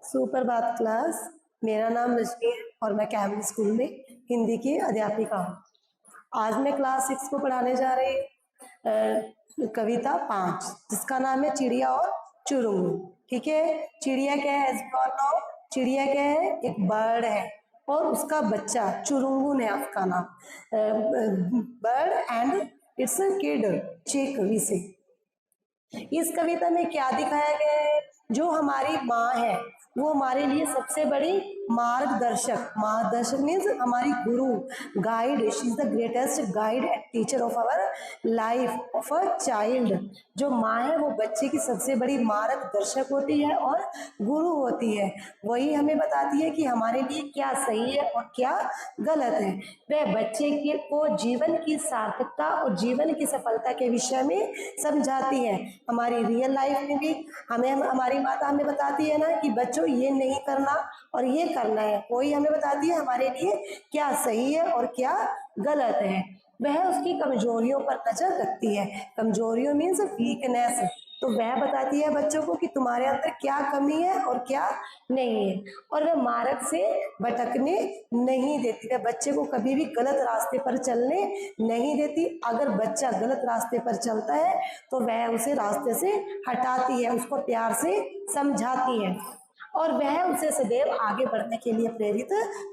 सुप्रभात क्लास। मेरा नाम रजनी है और मैं कैमल स्कूल में हिंदी की अध्यापिका हूँ। आज मैं क्लास 6 को पढ़ाने जा रही कविता 5, जिसका नाम है चिड़िया और चुरुंगू। ठीक है, चिड़िया क्या है? एज यू ऑल नो, चिड़िया क्या है? एक बर्ड है और उसका बच्चा चुरुंगू है उसका नाम। बर्ड एंड इट्स किड चिक वी से। इस कविता में क्या दिखाया गया है? जो हमारी माँ है वो हमारे लिए सबसे बड़ी मार्गदर्शक मीन्स हमारी गुरु, guide. She is the greatest guide and teacher of our life of a child. जो माँ है वो बच्चे की सबसे बड़ी मार्गदर्शक होती है और गुरु होती है। वही हमें बताती है कि हमारे लिए क्या सही है और क्या गलत है। वह बच्चे को जीवन की सार्थकता और जीवन की सफलता के विषय में समझाती है। हमारी रियल लाइफ में भी हमारी माता हमें बताती है ना कि बच्चों ये नहीं करना और ये करना है। वही हमें बताती है हमारे लिए क्या सही है और क्या गलत है। वह उसकी कमजोरियों पर नजर रखती है। कमजोरियों मीन्स वीकनेस। तो वह बताती है बच्चों को कि तुम्हारे अंदर क्या कमी है और क्या नहीं है। और वह मार्ग से भटकने नहीं देती। वह बच्चे को कभी भी गलत रास्ते पर चलने नहीं देती। अगर बच्चा गलत रास्ते पर चलता है तो वह उसे रास्ते से हटाती है, उसको प्यार से समझाती है और वह उसे सदैव आगे बढ़ने के लिए प्रेरित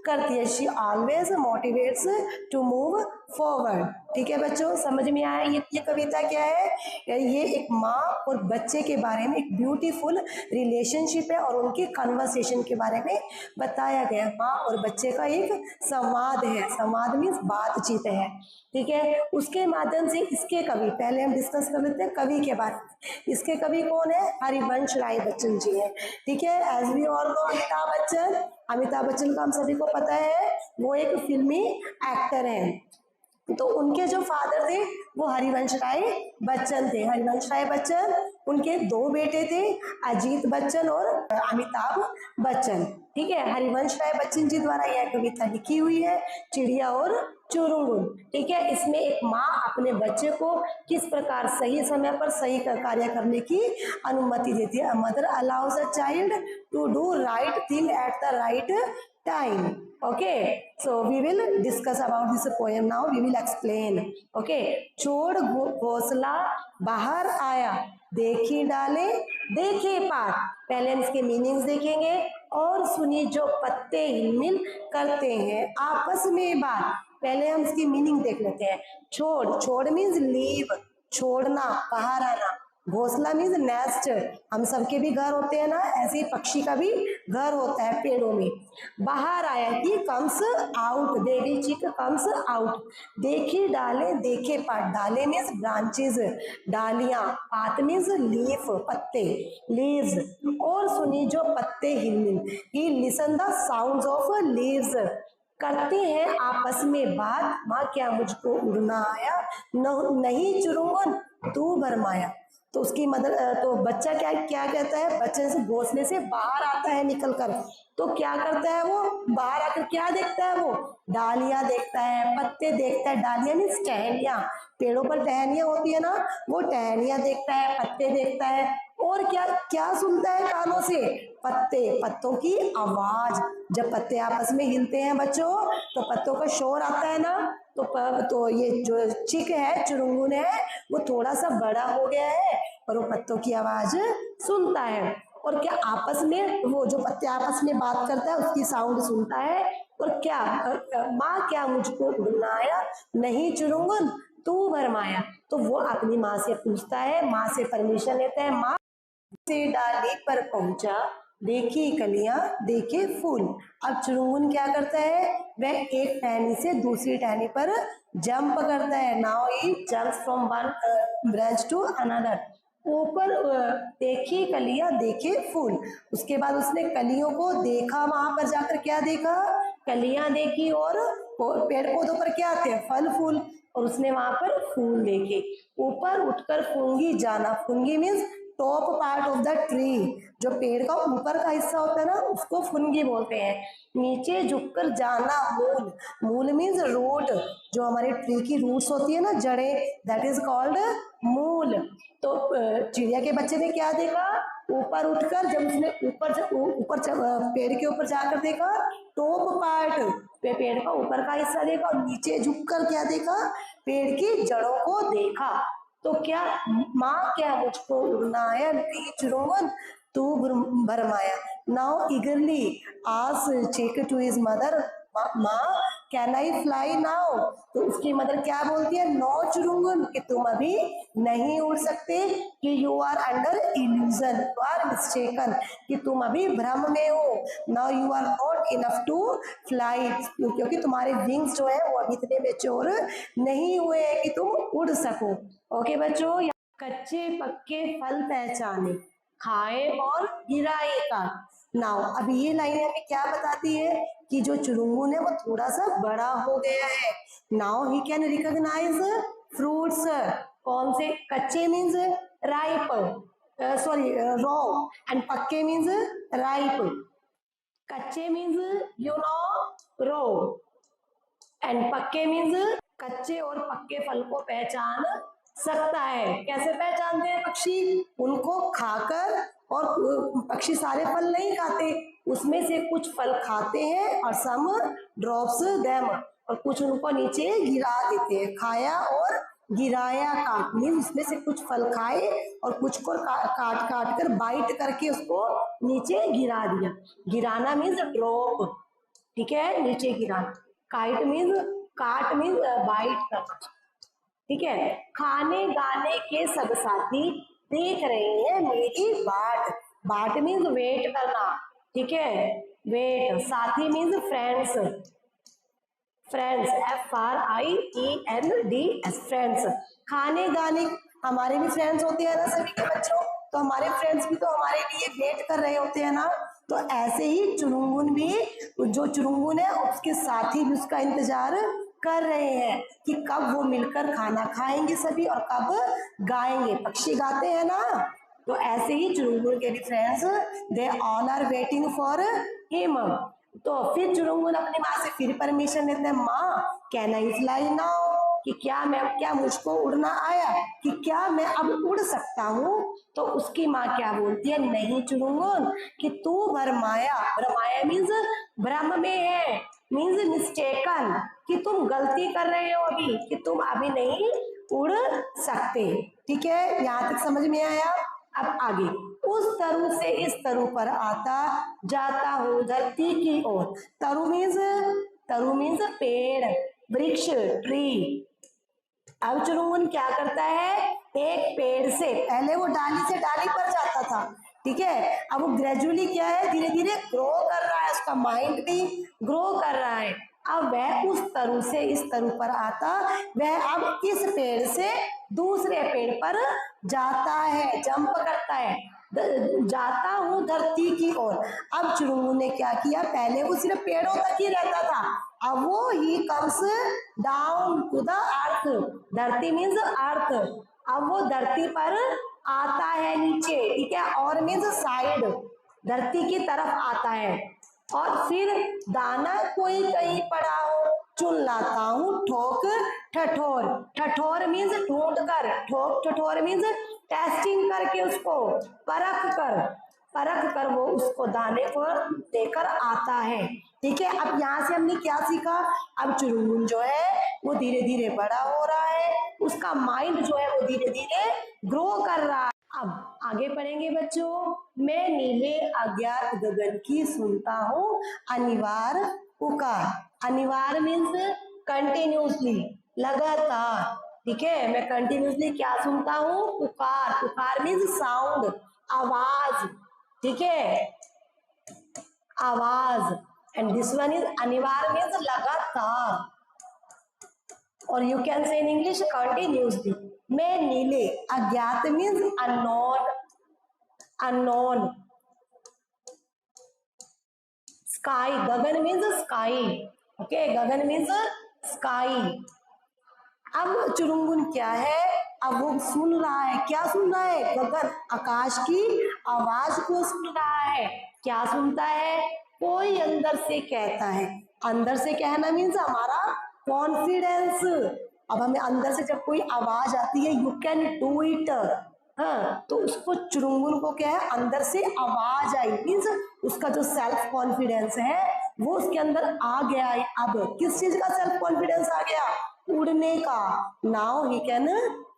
करती है। She always motivates to move forward. ठीक है बच्चों, समझ में आया ये कविता क्या है? ये एक माँ और बच्चे के बारे में एक ब्यूटीफुल रिलेशनशिप है और उनके कन्वर्सेशन के बारे में बताया गया। माँ और बच्चे का एक संवाद है। संवाद मीन्स बातचीत है। ठीक है, उसके माध्यम से इसके कवि, पहले हम डिस्कस कर लेते हैं कवि के बारे में। इसके कवि कौन है? हरिवंश राय बच्चन जी है। ठीक है, as we all know Amitabh Bachchan. Amitabh Bachchan का हम सभी को पता है वो एक फिल्मी एक्टर है। तो उनके जो फादर थे वो हरिवंश राय बच्चन थे। हरिवंश राय बच्चन, उनके 2 बेटे थे, अजीत बच्चन और अमिताभ बच्चन। ठीक है, हरिवंश राय बच्चन जी द्वारा यह कविता लिखी हुई है, चिड़िया और चुरुंगू। ठीक है, इसमें एक माँ अपने बच्चे को किस प्रकार सही समय पर सही कार्य करने की अनुमति देती है। Mother allows a child to do right thing at the right time. Okay, so we will discuss about this poem now. We will explain. Okay, छोड़ घोंसला बाहर आया, देखी डाले देखे पात। पहले हम इसके मीनिंग्स देखेंगे। और सुनी जो पत्ते हिलमिल करते हैं आपस में बात। पहले हम इसकी मीनिंग देख लेते हैं। छोड़ मीन्स लीव, छोड़ना, बाहर आना। घोंसला मीन्स नेस्ट। हम सबके भी घर होते हैं ना, ऐसे ही पक्षी का भी घर होता है पेड़ों में। बाहर आया, ही कम्स आउट, देवी चिक कम्स आउट। देखी डाले देखे पात। डाले मीन्स ब्रांचेस, डालियां। पात मीन्स लीफ, पत्ते, लीव्स। और सुनी जो पत्ते हिलमिल, he listen the sounds of leaves. करते हैं आपस में बात, माँ क्या मुझको उड़ना आया, नहीं चुरुंगन तू भरमाया। तो उसकी मदर, तो बच्चा क्या क्या कहता है? बच्चे से घोंसले से बाहर आता है निकलकर, तो क्या करता है वो? बाहर आकर क्या देखता है वो? डालियां देखता है, पत्ते देखता है। डालियां मीन्स टहनियां, पेड़ों पर टहनियां होती है ना, वो टहनियां देखता है, पत्ते देखता है। और क्या क्या सुनता है कानों से? पत्तों की आवाज। जब पत्ते आपस में हिलते हैं बच्चों तो पत्तों का शोर आता है ना। तो ये जो चिक है, चुरुंगुन है, वो थोड़ा सा बड़ा हो गया है और वो पत्तों की आवाज सुनता है। और क्या आपस में वो जो पत्ते आपस में बात करता है उसकी साउंड सुनता है। और क्या माँ क्या मुझको उड़ना आया, नहीं चुरुंगन तू भरमाया। तो वो अपनी माँ से पूछता है, माँ से परमिशन लेता है। माँ से डाली पर पहुंचा, देखी कलियां देखे फूल। अब चुरुंगुन क्या करता है? वह एक टहनी से दूसरी टहनी पर जंप करता है। Now he jumps from one branch to another. ऊपर देखी कलियां देखे फूल। उसके बाद उसने कलियों को देखा। वहां पर जाकर क्या देखा? कलियां देखी और पेड़ पौधों पर क्या आते हैं? फल फूल। और उसने वहां पर फूल देखे। ऊपर उठकर फूंगी जाना। फूंगी means top part of the tree, जो पेड़ का ऊपर का हिस्सा होता है ना, उसको फुनगी बोलते हैं। नीचे झुककर जाना। मूल मीन्स रूट, जो हमारे ट्री की रूट्स होती है ना, जड़ें, दैट इज कॉल्ड मूल। तो चिड़िया के बच्चे ने क्या देखा? ऊपर उठकर जब उसने पेड़ के ऊपर जाकर देखा, टॉप पार्ट पेड़ का ऊपर का हिस्सा देखा, और नीचे झुककर क्या देखा, पेड़ की जड़ों को देखा। तो क्या माँ क्या मुझको उड़ना है, नहीं चुरोंगन तू भरमाया। नाउ ईगरली आस्क्ड चेक टू हिज मदर, माँ कैन आई फ्लाई नाउ। तो उसकी मदर क्या बोलती है, नो चुरुंगन, कि तुम अभी नहीं उड़ सकते, कि you are under illusion, you are mistaken, कि तुम अभी भ्रम में हो। Now you are not enough to fly, क्योंकि तुम्हारे विंग्स जो है वो अभी इतने मैच्योर नहीं हुए हैं कि तुम उड़ सको। ओके बच्चों, कच्चे पक्के फल पहचाने, खाए और गिराए का। नाउ अब ये लाइन हमें क्या बताती है कि जो चुरुंगुन है वो थोड़ा सा बड़ा हो गया है। Now he can recognise fruits, कौन से, कच्चे means ripe, sorry raw, and पक्के मीन्स राइप। कच्चे means you know raw, and पक्के मीन्स कच्चे और पक्के फल को पहचान सकता है। कैसे पहचानते हैं पक्षी, उनको खाकर, और पक्षी सारे फल नहीं खाते, उसमें से कुछ फल खाते हैं और सम ड्रॉप्स देम, और कुछ उनको नीचे गिरा देते हैं। खाया और गिराया का मीन्स उसमें से कुछ फल खाए और कुछ को काट काट कर बाइट करके उसको नीचे गिरा दिया। गिराना मीन्स ड्रॉप, ठीक है, नीचे गिराना। काइट मीन्स काट मीन्स बाइट करना, ठीक है। खाने गाने के सब साथी देख रहे हैं मेरी बाट, बाट मीन्स वेट करना, ठीक है, वेट। साथी means friends, friends FRIENDS, friends. खाने गाने, हमारे भी फ्रेंड्स होते हैं ना सभी के बच्चों, तो हमारे फ्रेंड्स भी तो हमारे लिए वेट कर रहे होते हैं ना। तो ऐसे ही चुरुंगुन भी, जो चुरुंगुन है उसके साथी भी उसका इंतजार कर रहे हैं कि कब वो मिलकर खाना खाएंगे सभी और कब गाएंगे। पक्षी गाते हैं ना, तो ऐसे ही चुरुंगुन के भी friends, they all are waiting for him. तो फिर चुरुंगुन अपनी माँ से फिर परमिशन लेते हैं, माँ कैन आई फ्लाई नाउ, कि क्या मुझको उड़ना आया, कि क्या मैं अब उड़ सकता हूँ। तो उसकी माँ क्या बोलती है, नहीं चुरुंगुन, कि तू भरमाया, भरमाया मीन्स भ्रम में है, मीन्स मिस्टेकन, कि तुम गलती कर रहे हो अभी, कि तुम अभी नहीं उड़ सकते। ठीक है, यहाँ तक समझ में आया। अब आगे, उस तरु से इस तरु पर आता जाता हूँ धरती की ओर। तरु मीन्स पेड़, वृक्ष, ट्री। अब चुरुंगुन क्या करता है, एक पेड़ से, पहले वो डाली से डाली पर जाता था, ठीक है, अब वो ग्रेजुअली क्या है, धीरे धीरे ग्रो कर रहा है, उसका माइंड भी ग्रो कर रहा है। अब वह उस तरु से इस तरु पर आता, वह अब इस पेड़ से दूसरे पेड़ पर जाता है, जंप करता है, जाता हूँ धरती की ओर। अब चुरुंगुन ने क्या किया, पहले वो सिर्फ पेड़ों तक ही रहता था, अब वो he comes down to the earth, धरती मीन्स अर्थ, अब वो धरती पर आता है नीचे, ठीक है, और मीन्स साइड, धरती की तरफ आता है। और फिर दाना कोई कहीं पड़ा हो चुन लाता हूँ ठोक ठठोर, ठठोर मीन्स ढूंढ कर, ठोक ठठोर मीन्स टेस्टिंग करके, उसको परख कर वो उसको दाने को देकर आता है। ठीक है, अब यहाँ से हमने क्या सीखा, अब चुरुंगुन जो है वो धीरे धीरे बड़ा हो रहा है, उसका माइंड जो है वो धीरे धीरे ग्रो कर रहा है। अब आगे पढ़ेंगे बच्चों, मैं नीले अज्ञात गगन की सुनता हूँ अनिवार पुकार। अनिवार मीन्स कंटिन्यूसली, लगातार, ठीक है, मैं कंटिन्यूसली क्या सुनता हूँ, पुकार, पुकार मीन्स साउंड, आवाज, ठीक है, आवाज। एंड दिस वन इज अनिवार मीन्स लगातार, और you can say in English continuously. मैं नीले, अज्ञात मीन्स अननोन, अननोन। स्काई, गगन मीन्स स्काई, ओके, गगन मीन्स स्काई। अब चुरुंगुन क्या है, अब वो सुन रहा है, क्या सुन रहा है, गगन, आकाश की आवाज को सुन रहा है। क्या सुनता है, कोई अंदर से कहता है, अंदर से कहना मीन्स हमारा कॉन्फिडेंस। अब हमें अंदर से जब कोई आवाज आती है, यू कैन डू इट, हाँ, तो उसको चुरुंगुन को क्या है, अंदर से आवाज आई, मीन्स उसका जो सेल्फ कॉन्फिडेंस है वो उसके अंदर आ गया है। अब किस चीज का सेल्फ कॉन्फिडेंस आ गया? उड़ने का। नाउ ही कैन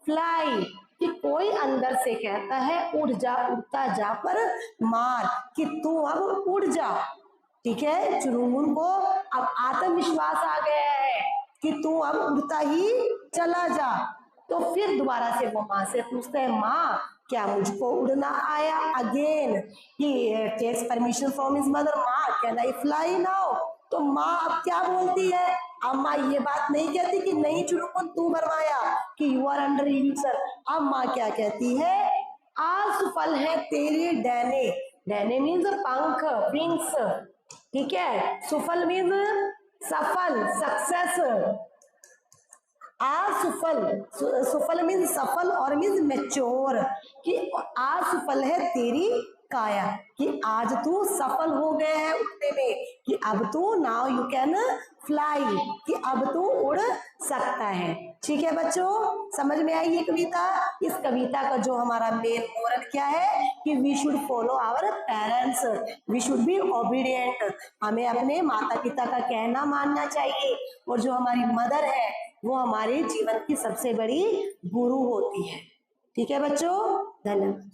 फ्लाई, कि कोई अंदर से कहता है उड़ जा, उड़ता जा पर मार, कि तू अब उड़ जा। ठीक है, चुरुंगुन को अब आत्मविश्वास आ गया है कि तू अब उड़ता ही चला जा। तो फिर दोबारा से वो माँ से पूछते हैं, माँ क्या मुझको उड़ना आया? Again he takes permission from his mother, माँ कैन आई फ्लाई नाउ? तो माँ अब क्या बोलती है? अब माँ ये बात नहीं कहती कि नहीं चुरुंगुन तू बरमाया, कि यू आर अंडर इल्यूजन। अब माँ क्या कहती है? असफल है तेरे डैने, डैने मीन्स पंख, विंग्स। ठीक है, सुफल मीन्स सफल, सक्सेस। असफल, सुफल मीन्स सफल और मीन्स मैच्योर, कि असफल है तेरी काया, कि आज तू सफल हो गया है उड़ने में, कि अब तू नाउ यू कैन फ्लाई, कि अब तू उड़ सकता है। ठीक है बच्चों, समझ में आई ये कविता? इस कविता का जो हमारा मेन मोरल क्या है कि we should follow our parents, we should be obedient, हमें अपने माता पिता का कहना मानना चाहिए, और जो हमारी मदर है वो हमारे जीवन की सबसे बड़ी गुरु होती है। ठीक है बच्चों, धन्यवाद।